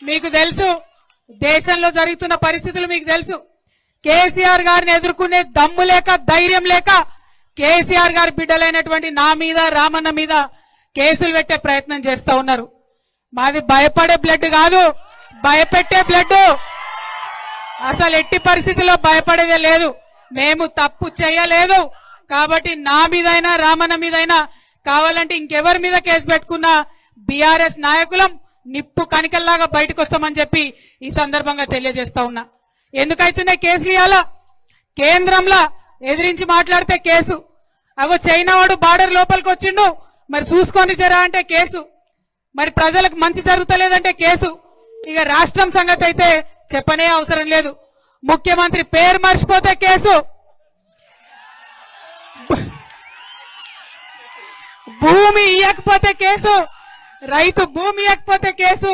మీకు తెలుసు దేశంలో జరుగుతున్న పరిస్థితులు మీకు తెలుసు. కేసీఆర్ గారిని ఎదుర్కొనే దమ్ము లేక ధైర్యం లేక కేసీఆర్ గారి బిడ్డలైనటువంటి నా మీద రామన్న మీద కేసులు పెట్టే ప్రయత్నం చేస్తా ఉన్నారు. మాది భయపడే బ్లడ్ కాదు, భయపెట్టే బ్లడ్. అసలు ఎట్టి పరిస్థితుల్లో భయపడేదే లేదు. మేము తప్పు చేయలేదు కాబట్టి నా మీదైనా రామన్న మీదైనా కావాలంటే ఇంకెవరి మీద కేసు పెట్టుకున్నా బీఆర్ఎస్ నాయకులం నిప్పు కనికల్లాగా బయటకు వస్తామని చెప్పి ఈ సందర్భంగా తెలియజేస్తా ఉన్నా. ఎందుకైతున్నాయి కేసులు? ఇవాళ కేంద్రంలో ఎదిరించి మాట్లాడితే కేసు, అగో చైనా వాడు బార్డర్ లోపలికి వచ్చిండు మరి చూసుకొని జరా అంటే కేసు, మరి ప్రజలకు మంచి జరుగుతలేదంటే కేసు. ఇక రాష్ట్రం సంగతి అయితే చెప్పనే అవసరం లేదు. ముఖ్యమంత్రి పేరు మర్చిపోతే కేసు, భూమి ఇవ్వకపోతే కేసు, రైతు భూమి ఇవ్వకపోతే కేసు,